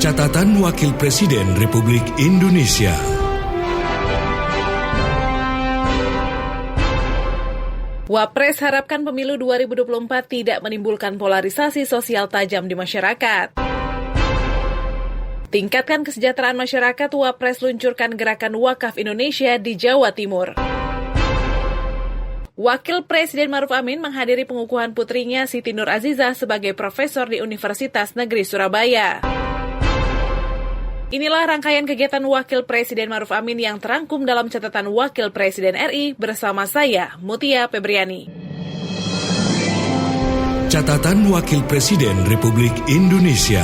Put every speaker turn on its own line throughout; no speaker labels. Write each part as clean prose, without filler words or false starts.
Catatan Wakil Presiden Republik Indonesia.
Wapres harapkan pemilu 2024 tidak menimbulkan polarisasi sosial tajam di masyarakat. Tingkatkan kesejahteraan masyarakat, Wapres luncurkan gerakan Wakaf Indonesia di Jawa Timur. Wakil Presiden Maruf Amin menghadiri pengukuhan putrinya Siti Nur Azizah sebagai profesor di Universitas Negeri Surabaya. Inilah rangkaian kegiatan Wakil Presiden Maruf Amin yang terangkum dalam catatan Wakil Presiden RI bersama saya, Mutia Febriani.
Catatan Wakil Presiden Republik Indonesia.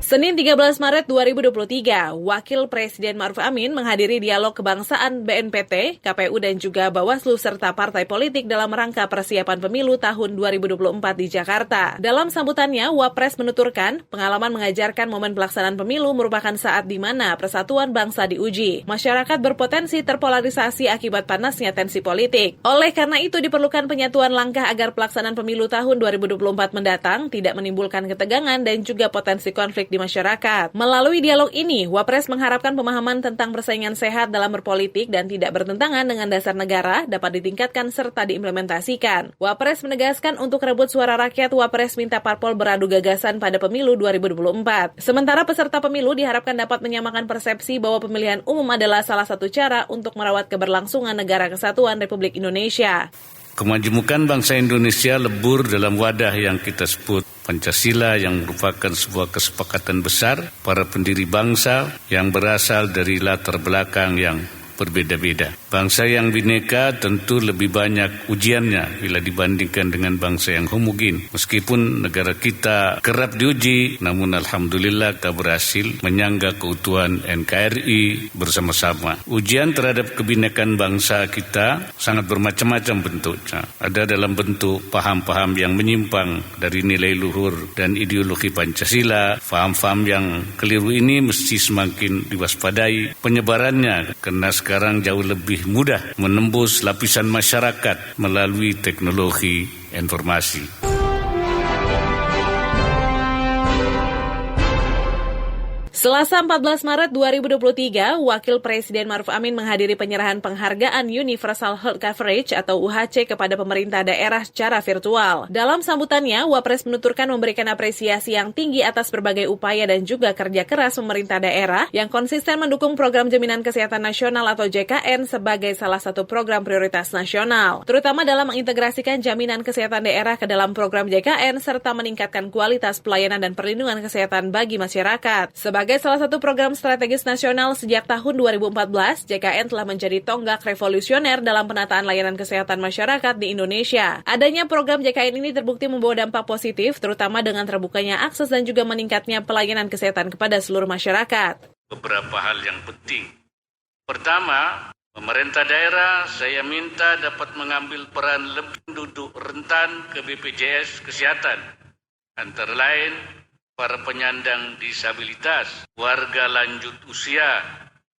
Senin 13 Maret 2023, Wakil Presiden Maruf Amin menghadiri dialog kebangsaan BNPT, KPU dan juga Bawaslu serta partai politik dalam rangka persiapan pemilu tahun 2024 di Jakarta. Dalam sambutannya, Wapres menuturkan pengalaman mengajarkan momen pelaksanaan pemilu merupakan saat di mana persatuan bangsa diuji. Masyarakat berpotensi terpolarisasi akibat panasnya tensi politik. Oleh karena itu diperlukan penyatuan langkah agar pelaksanaan pemilu tahun 2024 mendatang tidak menimbulkan ketegangan dan juga potensi konflik di masyarakat. Melalui dialog ini, Wapres mengharapkan pemahaman tentang persaingan sehat dalam berpolitik dan tidak bertentangan dengan dasar negara dapat ditingkatkan serta diimplementasikan. Wapres menegaskan untuk rebut suara rakyat, Wapres minta parpol beradu gagasan pada pemilu 2024. Sementara peserta pemilu diharapkan dapat menyamakan persepsi bahwa pemilihan umum adalah salah satu cara untuk merawat keberlangsungan negara kesatuan Republik Indonesia.
Kemajemukan bangsa Indonesia lebur dalam wadah yang kita sebut Pancasila, yang merupakan sebuah kesepakatan besar para pendiri bangsa yang berasal dari latar belakang yang berbeda-beda. Bangsa yang bineka tentu lebih banyak ujiannya bila dibandingkan dengan bangsa yang homogen. Meskipun negara kita kerap diuji, namun alhamdulillah kita berhasil menyangga keutuhan NKRI bersama-sama. Ujian terhadap kebinekaan bangsa kita sangat bermacam-macam bentuknya. Ada dalam bentuk paham-paham yang menyimpang dari nilai luhur dan ideologi Pancasila. Paham-paham yang keliru ini mesti semakin diwaspadai penyebarannya, karena sekarang jauh lebih mudah menembus lapisan masyarakat melalui teknologi informasi.
Selasa 14 Maret 2023, Wakil Presiden Maruf Amin menghadiri penyerahan penghargaan Universal Health Coverage atau UHC kepada pemerintah daerah secara virtual. Dalam sambutannya, Wapres menuturkan memberikan apresiasi yang tinggi atas berbagai upaya dan juga kerja keras pemerintah daerah yang konsisten mendukung program Jaminan Kesehatan Nasional atau JKN sebagai salah satu program prioritas nasional, terutama dalam mengintegrasikan jaminan kesehatan daerah ke dalam program JKN serta meningkatkan kualitas pelayanan dan perlindungan kesehatan bagi masyarakat. Sebagai salah satu program strategis nasional sejak tahun 2014, JKN telah menjadi tonggak revolusioner dalam penataan layanan kesehatan masyarakat di Indonesia. Adanya program JKN ini terbukti membawa dampak positif, terutama dengan terbukanya akses dan juga meningkatnya pelayanan kesehatan kepada seluruh masyarakat.
Beberapa hal yang penting. Pertama, pemerintah daerah saya minta dapat mengambil peran lebih penduduk rentan ke BPJS Kesehatan, antara lain para penyandang disabilitas, warga lanjut usia,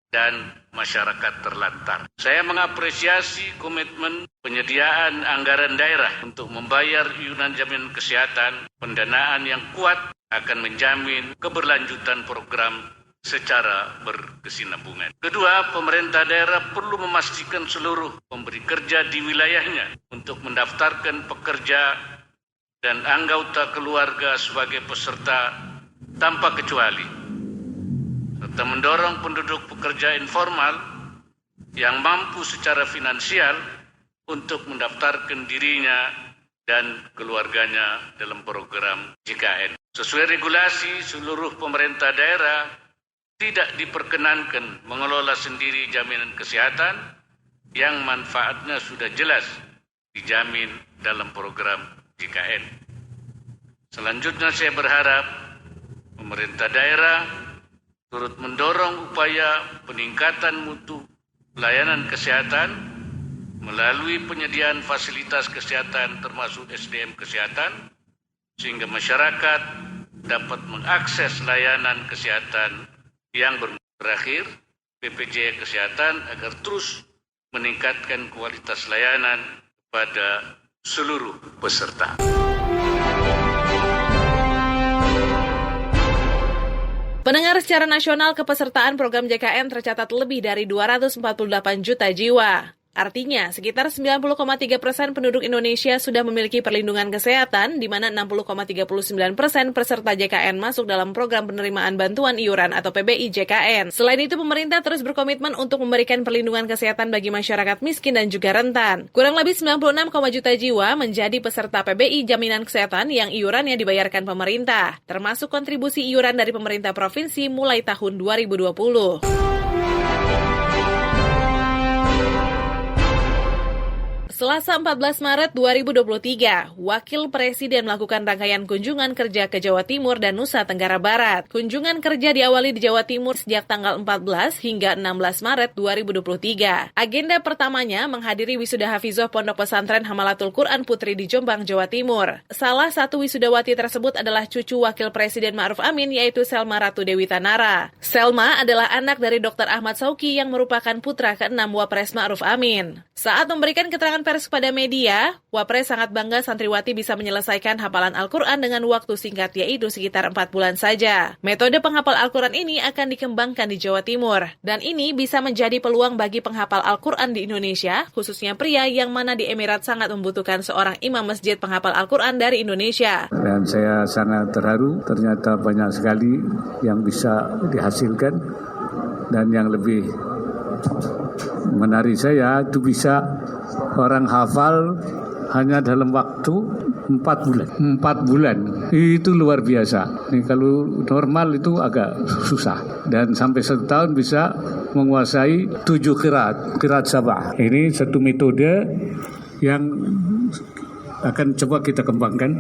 dan masyarakat terlantar. Saya mengapresiasi komitmen penyediaan anggaran daerah untuk membayar iuran jaminan kesehatan. Pendanaan yang kuat akan menjamin keberlanjutan program secara berkesinambungan. Kedua, pemerintah daerah perlu memastikan seluruh pemberi kerja di wilayahnya untuk mendaftarkan pekerja dan anggota keluarga sebagai peserta tanpa kecuali, serta mendorong penduduk pekerja informal yang mampu secara finansial untuk mendaftarkan dirinya dan keluarganya dalam program JKN. Sesuai regulasi, seluruh pemerintah daerah tidak diperkenankan mengelola sendiri jaminan kesehatan yang manfaatnya sudah jelas dijamin dalam program JKN. Selanjutnya saya berharap pemerintah daerah turut mendorong upaya peningkatan mutu pelayanan kesehatan melalui penyediaan fasilitas kesehatan termasuk SDM kesehatan, sehingga masyarakat dapat mengakses layanan kesehatan yang berakhir BPJS Kesehatan agar terus meningkatkan kualitas layanan kepada seluruh peserta.
Pendengar, secara nasional kepesertaan program JKN tercatat lebih dari 248 juta jiwa. Artinya, sekitar 90,3% penduduk Indonesia sudah memiliki perlindungan kesehatan, di mana 60,39% peserta JKN masuk dalam program penerimaan bantuan iuran atau PBI JKN. Selain itu, pemerintah terus berkomitmen untuk memberikan perlindungan kesehatan bagi masyarakat miskin dan juga rentan. Kurang lebih 96, juta jiwa menjadi peserta PBI Jaminan Kesehatan yang iurannya dibayarkan pemerintah, termasuk kontribusi iuran dari pemerintah provinsi mulai tahun 2020. Selasa 14 Maret 2023, Wakil Presiden melakukan rangkaian kunjungan kerja ke Jawa Timur dan Nusa Tenggara Barat. Kunjungan kerja diawali di Jawa Timur sejak tanggal 14 hingga 16 Maret 2023. Agenda pertamanya menghadiri wisuda Hafizoh Pondok Pesantren Hamalatul Quran Putri di Jombang, Jawa Timur. Salah satu wisudawati tersebut adalah cucu Wakil Presiden Ma'ruf Amin, yaitu Selma Ratu Dewi Tanara. Selma adalah anak dari Dr. Ahmad Sauki yang merupakan putra ke-6 Wapres Ma'ruf Amin. Saat memberikan keterangan pers kepada media, Wapres sangat bangga santriwati bisa menyelesaikan hafalan Al-Quran dengan waktu singkat, yaitu sekitar 4 bulan saja. Metode penghafal Al-Quran ini akan dikembangkan di Jawa Timur, dan ini bisa menjadi peluang bagi penghafal Al-Quran di Indonesia, khususnya pria yang mana di Emirat sangat membutuhkan seorang imam masjid penghafal Al-Quran dari Indonesia.
Dan saya sangat terharu, ternyata banyak sekali yang bisa dihasilkan, dan yang lebih menarik saya itu bisa orang hafal hanya dalam waktu 4 bulan. 4 bulan itu luar biasa. Ini kalau normal itu agak susah. Dan sampai 1 tahun bisa menguasai 7 qiraat sabah. Ini satu metode yang akan coba kita kembangkan.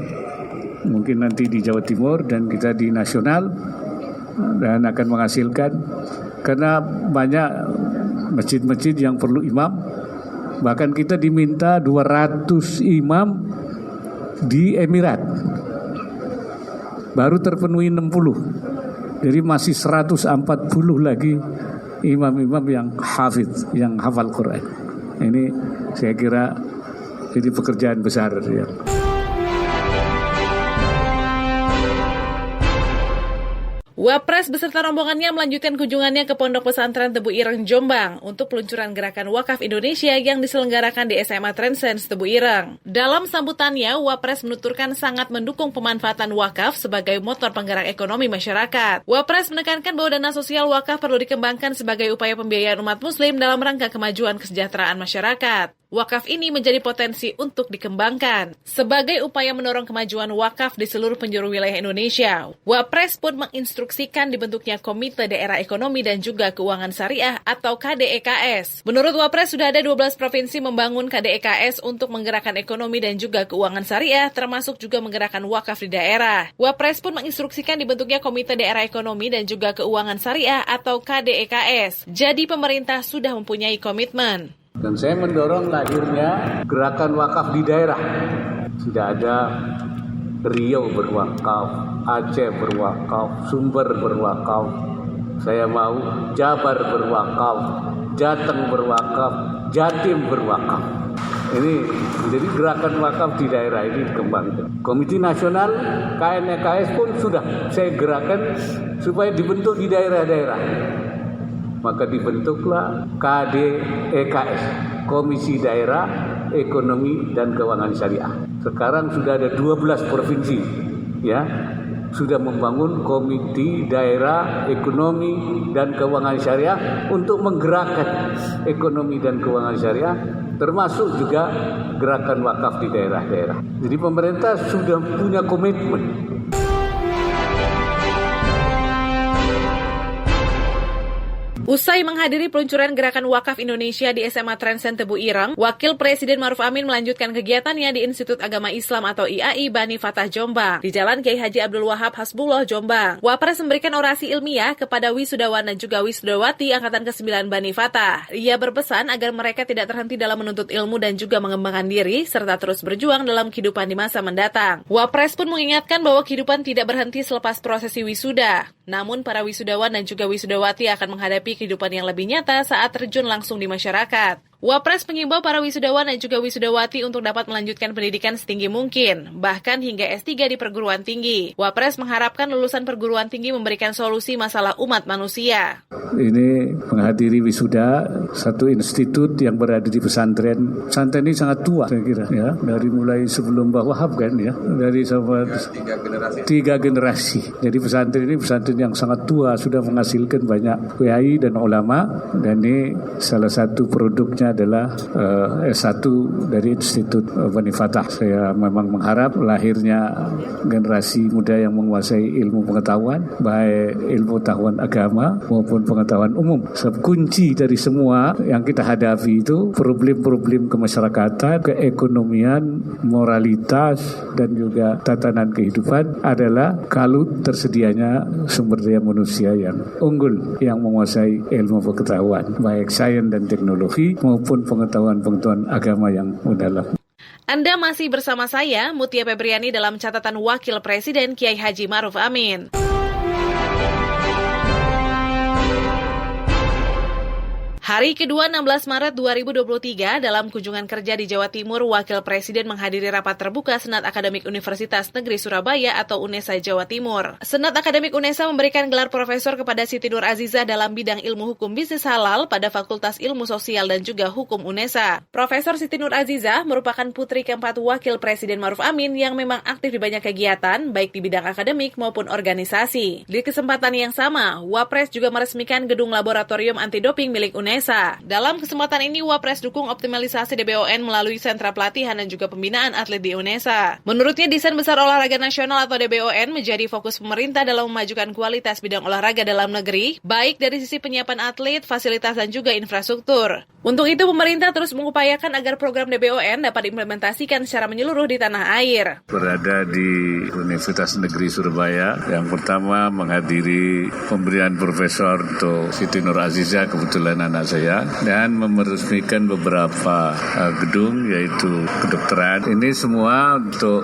Mungkin nanti di Jawa Timur dan kita di nasional, dan akan menghasilkan, karena banyak masjid-masjid yang perlu imam. Bahkan kita diminta 200 imam di Emirat, baru terpenuhi 60. Jadi masih 140 lagi imam-imam yang hafidz, yang hafal Quran. Ini saya kira jadi pekerjaan besar ya.
Wapres beserta rombongannya melanjutkan kunjungannya ke Pondok Pesantren Tebu Ireng, Jombang untuk peluncuran Gerakan Wakaf Indonesia yang diselenggarakan di SMA Transcend Tebu Ireng. Dalam sambutannya, Wapres menuturkan sangat mendukung pemanfaatan wakaf sebagai motor penggerak ekonomi masyarakat. Wapres menekankan bahwa dana sosial wakaf perlu dikembangkan sebagai upaya pembiayaan umat muslim dalam rangka kemajuan kesejahteraan masyarakat. Wakaf ini menjadi potensi untuk dikembangkan. Sebagai upaya mendorong kemajuan wakaf di seluruh penjuru wilayah Indonesia, Wapres pun menginstruksikan dibentuknya Komite Daerah Ekonomi dan juga Keuangan Syariah atau KDEKS. Menurut Wapres, sudah ada 12 provinsi membangun KDEKS untuk menggerakkan ekonomi dan juga keuangan syariah, termasuk juga menggerakkan wakaf di daerah. Wapres pun menginstruksikan dibentuknya Komite Daerah Ekonomi dan juga Keuangan Syariah atau KDEKS. Jadi pemerintah sudah mempunyai komitmen.
Dan saya mendorong lahirnya gerakan wakaf di daerah. Sudah ada Riau berwakaf, Aceh berwakaf, Sumber berwakaf. Saya mau Jabar berwakaf, Jateng berwakaf, Jatim berwakaf. Ini jadi gerakan wakaf di daerah ini dikembangkan. Komite Nasional KNEKS pun sudah saya gerakan supaya dibentuk di daerah-daerah. Maka dibentuklah KDEKS, Komisi Daerah Ekonomi dan Keuangan Syariah. Sekarang sudah ada 12 provinsi ya, sudah membangun Komite Daerah Ekonomi dan Keuangan Syariah untuk menggerakkan ekonomi dan keuangan syariah, termasuk juga gerakan wakaf di daerah-daerah. Jadi pemerintah sudah punya komitmen.
Usai menghadiri peluncuran Gerakan Wakaf Indonesia di SMA Transcend Tebu Ireng, Wakil Presiden Ma'ruf Amin melanjutkan kegiatannya di Institut Agama Islam atau IAI Bani Fatah Jombang, di Jalan Kiai Haji Abdul Wahab Hasbullah Jombang. Wapres memberikan orasi ilmiah kepada wisudawan dan juga wisudawati Angkatan ke-9 Bani Fatah. Ia berpesan agar mereka tidak terhenti dalam menuntut ilmu dan juga mengembangkan diri, serta terus berjuang dalam kehidupan di masa mendatang. Wapres pun mengingatkan bahwa kehidupan tidak berhenti selepas prosesi wisuda. Namun para wisudawan dan juga wisudawati akan menghadapi kehidupan yang lebih nyata saat terjun langsung di masyarakat. Wapres mengimbau para wisudawan dan juga wisudawati untuk dapat melanjutkan pendidikan setinggi mungkin, bahkan hingga S3 di perguruan tinggi. Wapres mengharapkan lulusan perguruan tinggi memberikan solusi masalah umat manusia.
Ini menghadiri wisuda satu institut yang berada di pesantren. Pesantren ini sangat tua saya kira ya, dari mulai sebelum Mbah Wahab kan ya, dari sama tiga generasi. Jadi pesantren ini pesantren yang sangat tua, sudah menghasilkan banyak kiai dan ulama, dan ini salah satu produknya adalah S1 dari Institut Bani Fatah. Saya memang mengharap lahirnya generasi muda yang menguasai ilmu pengetahuan, baik ilmu pengetahuan agama maupun pengetahuan umum. Sebab kunci dari semua yang kita hadapi itu problem-problem kemasyarakatan, keekonomian, moralitas, dan juga tatanan kehidupan adalah kalau tersedianya sumber daya manusia yang unggul, yang menguasai ilmu pengetahuan, baik sains dan teknologi maupun pengetahuan-pengetahuan agama yang mendalam.
Anda masih bersama saya, Mutia Febriani, dalam catatan Wakil Presiden Kiai Haji Ma'ruf Amin. Hari kedua 16 Maret 2023 dalam kunjungan kerja di Jawa Timur, Wakil Presiden menghadiri rapat terbuka Senat Akademik Universitas Negeri Surabaya atau UNESA Jawa Timur. Senat Akademik UNESA memberikan gelar profesor kepada Siti Nur Azizah dalam bidang ilmu hukum bisnis halal pada Fakultas Ilmu Sosial dan juga Hukum UNESA. Profesor Siti Nur Azizah merupakan putri keempat Wakil Presiden Ma'ruf Amin yang memang aktif di banyak kegiatan, baik di bidang akademik maupun organisasi. Di kesempatan yang sama, Wapres juga meresmikan gedung laboratorium anti-doping milik UNESA. Dalam kesempatan ini, Wapres dukung optimalisasi DBON melalui sentra pelatihan dan juga pembinaan atlet di UNESA. Menurutnya, desain besar olahraga nasional atau DBON menjadi fokus pemerintah dalam memajukan kualitas bidang olahraga dalam negeri, baik dari sisi penyiapan atlet, fasilitas, dan juga infrastruktur. Untuk itu, pemerintah terus mengupayakan agar program DBON dapat diimplementasikan secara menyeluruh di tanah air.
Berada di Universitas Negeri Surabaya, yang pertama menghadiri pemberian profesor untuk Siti Nur Azizah, kebetulan anak saya, dan meresmikan beberapa gedung yaitu kedokteran. Ini semua untuk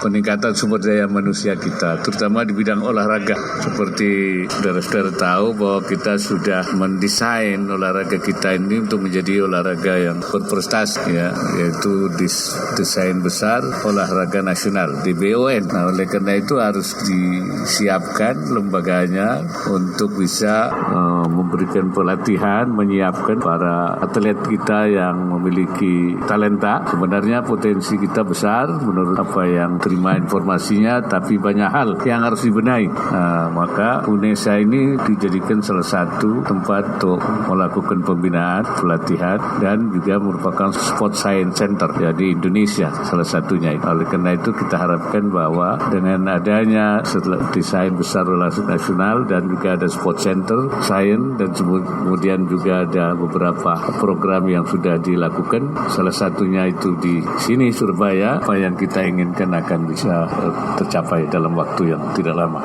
peningkatan sumber daya manusia kita, terutama di bidang olahraga. Seperti saudara-saudara tahu bahwa kita sudah mendesain olahraga kita ini untuk menjadi olahraga yang berprestasi, ya, yaitu desain besar olahraga nasional DBON. Nah, oleh karena itu harus disiapkan lembaganya untuk bisa memberikan pelatihan, menyiapkan para atlet kita yang memiliki talenta. Sebenarnya potensi kita besar menurut apa yang terima informasinya, tapi banyak hal yang harus dibenahi. Maka UNESA ini dijadikan salah satu tempat untuk melakukan pembinaan, pelatihan, dan juga merupakan sport science center ya, di Indonesia salah satunya. Oleh karena itu kita harapkan bahwa dengan adanya desain besar olahraga nasional dan juga ada sport center science, dan kemudian juga ada beberapa program yang sudah dilakukan, salah satunya itu di sini Surabaya, apa yang kita inginkan akan bisa tercapai dalam waktu yang tidak lama.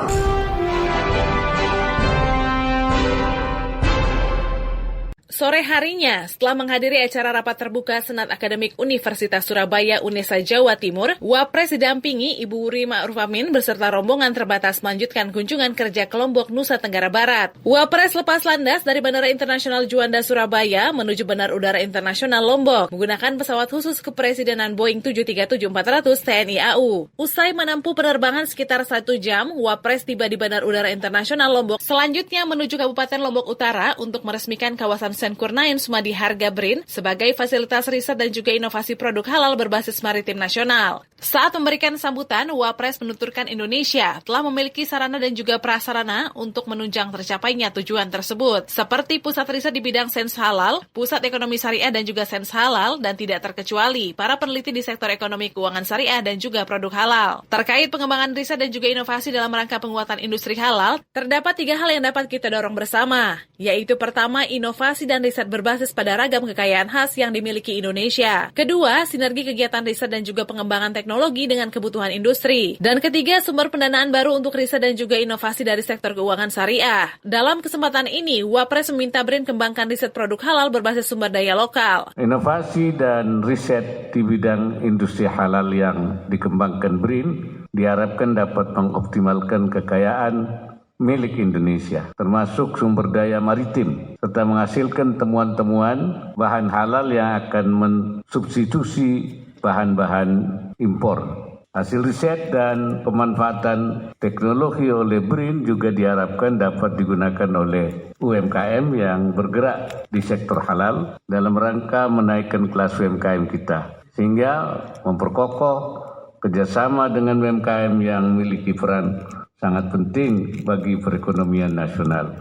Sore harinya, setelah menghadiri acara rapat terbuka Senat Akademik Universitas Surabaya UNESA Jawa Timur, Wapres didampingi Ibu Wuri Ma'ruf Amin beserta rombongan terbatas melanjutkan kunjungan kerja ke Lombok, Nusa Tenggara Barat. Wapres lepas landas dari Bandara Internasional Juanda Surabaya menuju Bandar Udara Internasional Lombok menggunakan pesawat khusus kepresidenan Boeing 737-400 TNI AU. Usai menempuh penerbangan sekitar 1 jam, Wapres tiba di Bandar Udara Internasional Lombok. Selanjutnya menuju Kabupaten Lombok Utara untuk meresmikan kawasan Kurnain Sumadi Harga BRIN sebagai fasilitas riset dan juga inovasi produk halal berbasis maritim nasional. Saat memberikan sambutan, Wapres menuturkan Indonesia telah memiliki sarana dan juga prasarana untuk menunjang tercapainya tujuan tersebut, seperti pusat riset di bidang sains halal, pusat ekonomi syariah dan juga sains halal, dan tidak terkecuali para peneliti di sektor ekonomi keuangan syariah dan juga produk halal. Terkait pengembangan riset dan juga inovasi dalam rangka penguatan industri halal, terdapat 3 hal yang dapat kita dorong bersama, yaitu pertama, inovasi dan riset berbasis pada ragam kekayaan khas yang dimiliki Indonesia. Kedua, sinergi kegiatan riset dan juga pengembangan teknologi dengan kebutuhan industri. Dan ketiga, sumber pendanaan baru untuk riset dan juga inovasi dari sektor keuangan syariah. Dalam kesempatan ini, Wapres meminta BRIN kembangkan riset produk halal berbasis sumber daya lokal.
Inovasi dan riset di bidang industri halal yang dikembangkan BRIN diharapkan dapat mengoptimalkan kekayaan milik Indonesia, termasuk sumber daya maritim, serta menghasilkan temuan-temuan bahan halal yang akan mensubstitusi bahan-bahan impor. Hasil riset dan pemanfaatan teknologi oleh BRIN juga diharapkan dapat digunakan oleh UMKM yang bergerak di sektor halal dalam rangka menaikkan kelas UMKM kita, sehingga memperkokoh kerjasama dengan UMKM yang memiliki peran sangat penting bagi perekonomian nasional.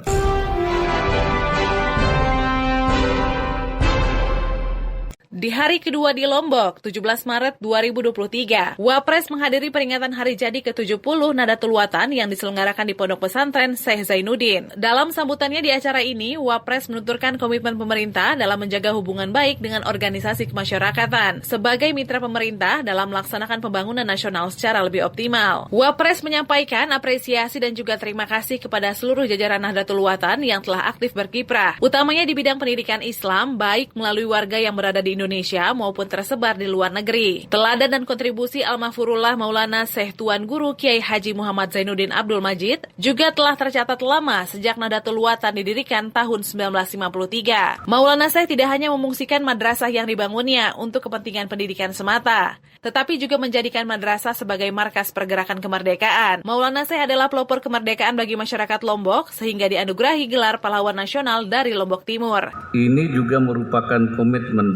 Di hari kedua di Lombok, 17 Maret 2023, Wapres menghadiri peringatan hari jadi ke-70 Nahdlatul Watan yang diselenggarakan di Pondok Pesantren Syekh Zainuddin. Dalam sambutannya di acara ini, Wapres menuturkan komitmen pemerintah dalam menjaga hubungan baik dengan organisasi kemasyarakatan sebagai mitra pemerintah dalam melaksanakan pembangunan nasional secara lebih optimal. Wapres menyampaikan apresiasi dan juga terima kasih kepada seluruh jajaran Nahdlatul Watan yang telah aktif berkiprah, utamanya di bidang pendidikan Islam, baik melalui warga yang berada di Indonesia maupun tersebar di luar negeri. Teladan dan kontribusi Al-Mahfurullah Maulana Syekh Tuan Guru Kiai Haji Muhammad Zainuddin Abdul Majid juga telah tercatat lama sejak Nahdlatul Watan didirikan tahun 1953. Maulana Syekh tidak hanya memungsikan madrasah yang dibangunnya untuk kepentingan pendidikan semata, tetapi juga menjadikan madrasah sebagai markas pergerakan kemerdekaan. Maulana Syekh adalah pelopor kemerdekaan bagi masyarakat Lombok sehingga dianugerahi gelar pahlawan nasional dari Lombok Timur.
Ini juga merupakan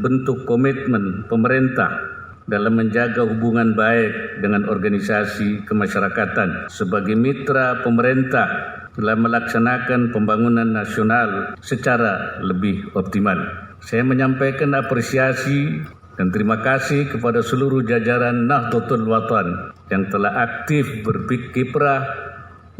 bentuk komitmen pemerintah dalam menjaga hubungan baik dengan organisasi kemasyarakatan sebagai mitra pemerintah dalam melaksanakan pembangunan nasional secara lebih optimal. Saya menyampaikan apresiasi dan terima kasih kepada seluruh jajaran Nahdlatul Watan yang telah aktif berkiprah,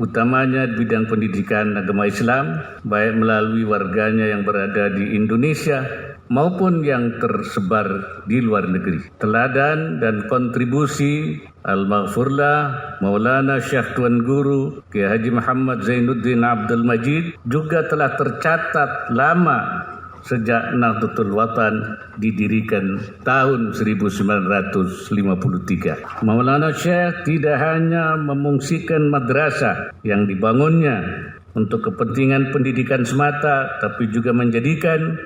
utamanya di bidang pendidikan agama Islam, baik melalui warganya yang berada di Indonesia maupun yang tersebar di luar negeri. Teladan dan kontribusi Al-Mahfurullah Maulana Syekh Tuan Guru Kiai Haji Muhammad Zainuddin Abdul Majid juga telah tercatat lama sejak Nahdlatul Watan didirikan tahun 1953. Maulana Syekh tidak hanya memungsikan madrasah yang dibangunnya untuk kepentingan pendidikan semata, tapi juga menjadikan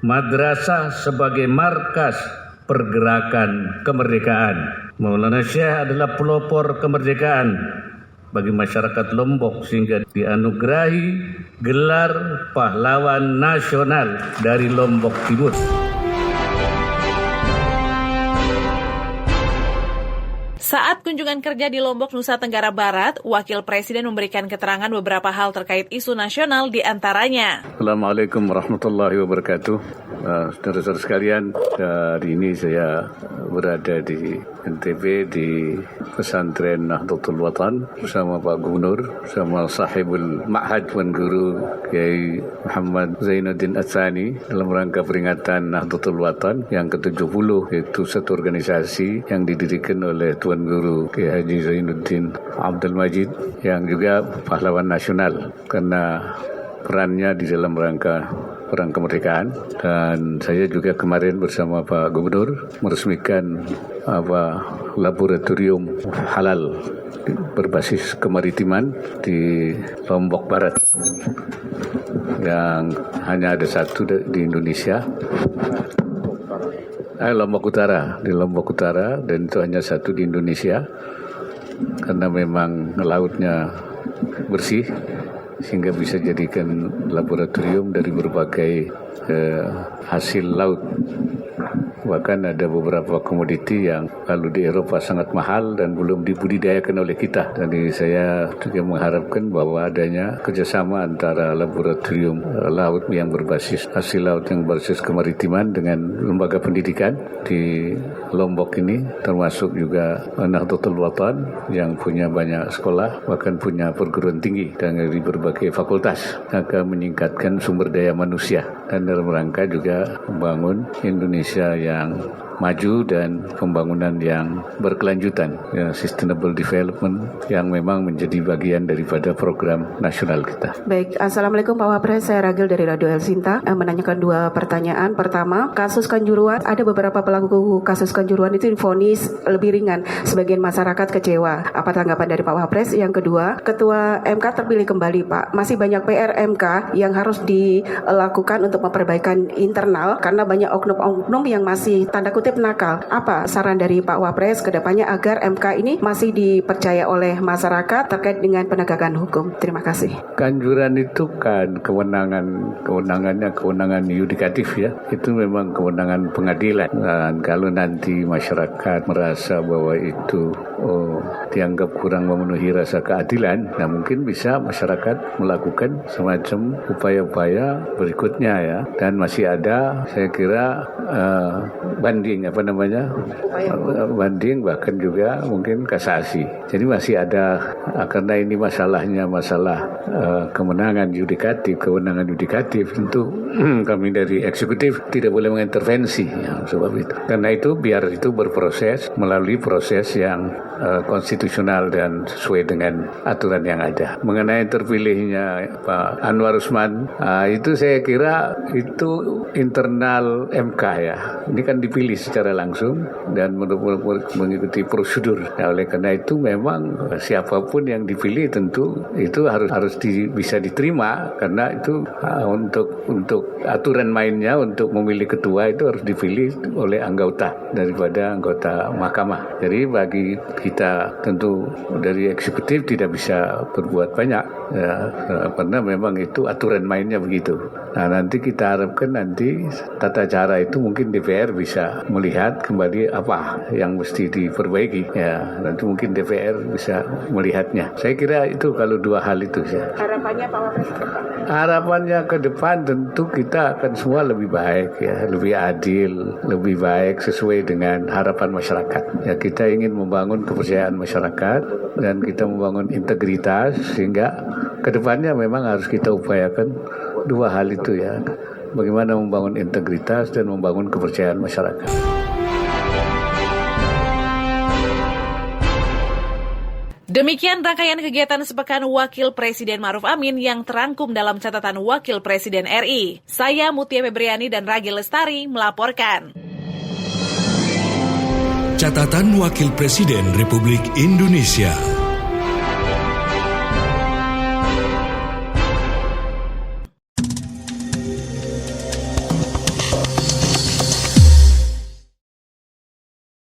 madrasah sebagai markas pergerakan kemerdekaan. Maulana Syekh adalah pelopor kemerdekaan bagi masyarakat Lombok sehingga dianugerahi gelar pahlawan nasional dari Lombok Timur.
Saat kunjungan kerja di Lombok, Nusa Tenggara Barat, Wakil Presiden memberikan keterangan beberapa hal terkait isu nasional di antaranya.
Assalamualaikum warahmatullahi wabarakatuh. Saudara-saudara sekalian, hari ini saya berada di NTB di pesantren Nahdlatul Watan bersama Pak Gubernur, bersama sahibul Ma'had Tuan Guru Kiai Muhammad Zainuddin Atsani dalam rangka peringatan Nahdlatul Watan yang ke-70, yaitu satu organisasi yang didirikan oleh Tuan Guru Kiai Haji Zainuddin Abdul Majid yang juga pahlawan nasional karena perannya di dalam rangka perang kemerdekaan. Dan saya juga kemarin bersama Pak Gubernur meresmikan laboratorium halal berbasis kemaritiman di Lombok Barat yang hanya ada satu di Indonesia. Lombok Utara, dan itu hanya satu di Indonesia karena memang lautnya bersih sehingga bisa jadikan laboratorium dari berbagai hasil laut. Bahkan ada beberapa komoditi yang kalau di Eropa sangat mahal dan belum dibudidayakan oleh kita. Jadi saya juga mengharapkan bahwa adanya kerjasama antara laboratorium laut yang berbasis hasil laut yang berbasis kemaritiman dengan lembaga pendidikan di Lombok ini, termasuk juga Nahdlatul Watan yang punya banyak sekolah, bahkan punya perguruan tinggi dan dari berbagai fakultas, akan meningkatkan sumber daya manusia dan dalam rangka juga membangun Indonesia yang
maju dan pembangunan yang berkelanjutan, ya, sustainable development yang memang menjadi bagian daripada program nasional kita.
Baik, Assalamualaikum Pak Wapres, saya Ragil dari Radio El Sinta menanyakan 2 pertanyaan. Pertama, kasus Kanjuruhan, ada beberapa pelaku kasus Kanjuruhan itu divonis lebih ringan, sebagian masyarakat kecewa. Apa tanggapan dari Pak Wapres? Yang kedua, Ketua MK terpilih kembali Pak, masih banyak PR MK yang harus dilakukan untuk memperbaikan internal karena banyak oknum-oknum yang masih tanda kutip nakal. Apa saran dari Pak Wapres ke depannya agar MK ini masih dipercaya oleh masyarakat terkait dengan penegakan hukum? Terima kasih.
Kanjuran itu kan kewenangan yudikatif, ya. Itu memang kewenangan pengadilan. Dan kalau nanti masyarakat merasa bahwa itu dianggap kurang memenuhi rasa keadilan, nah mungkin bisa masyarakat melakukan semacam upaya-upaya berikutnya, ya. Dan masih ada, saya kira banding, banding, bahkan juga mungkin kasasi. Jadi masih ada, karena ini masalahnya masalah kewenangan yudikatif, tentu kami dari eksekutif tidak boleh mengintervensi, ya, sebab itu. Karena itu biar itu berproses melalui proses yang konstitusional dan sesuai dengan aturan yang ada. Mengenai terpilihnya Pak Anwar Usman, itu saya kira itu internal MK, ya. Ini kan dipilih secara langsung dan mengikuti prosedur. Nah, oleh karena itu memang siapapun yang dipilih tentu itu harus bisa diterima, karena itu untuk aturan mainnya untuk memilih ketua itu harus dipilih oleh daripada anggota mahkamah. Jadi bagi kita tentu dari eksekutif tidak bisa berbuat banyak, ya, karena memang itu aturan mainnya begitu. Nah, nanti kita harapkan nanti tata cara itu mungkin DPR bisa melihat kembali apa yang mesti diperbaiki, ya. Nanti mungkin DPR bisa melihatnya. Saya kira itu kalau 2 hal itu, ya.
Harapannya Pak Wapres ke depan?
Harapannya ke depan tentu kita akan semua lebih baik, ya, lebih adil, lebih baik sesuai dengan harapan masyarakat. Ya, kita ingin membangun kepercayaan masyarakat dan kita membangun integritas, sehingga ke depannya memang harus kita upayakan 2 hal itu, ya. Bagaimana membangun integritas dan membangun kepercayaan masyarakat.
Demikian rangkaian kegiatan sepekan Wakil Presiden Ma'ruf Amin yang terangkum dalam catatan Wakil Presiden RI. Saya Mutia Febriani dan Ragil Lestari melaporkan.
Catatan Wakil Presiden Republik Indonesia.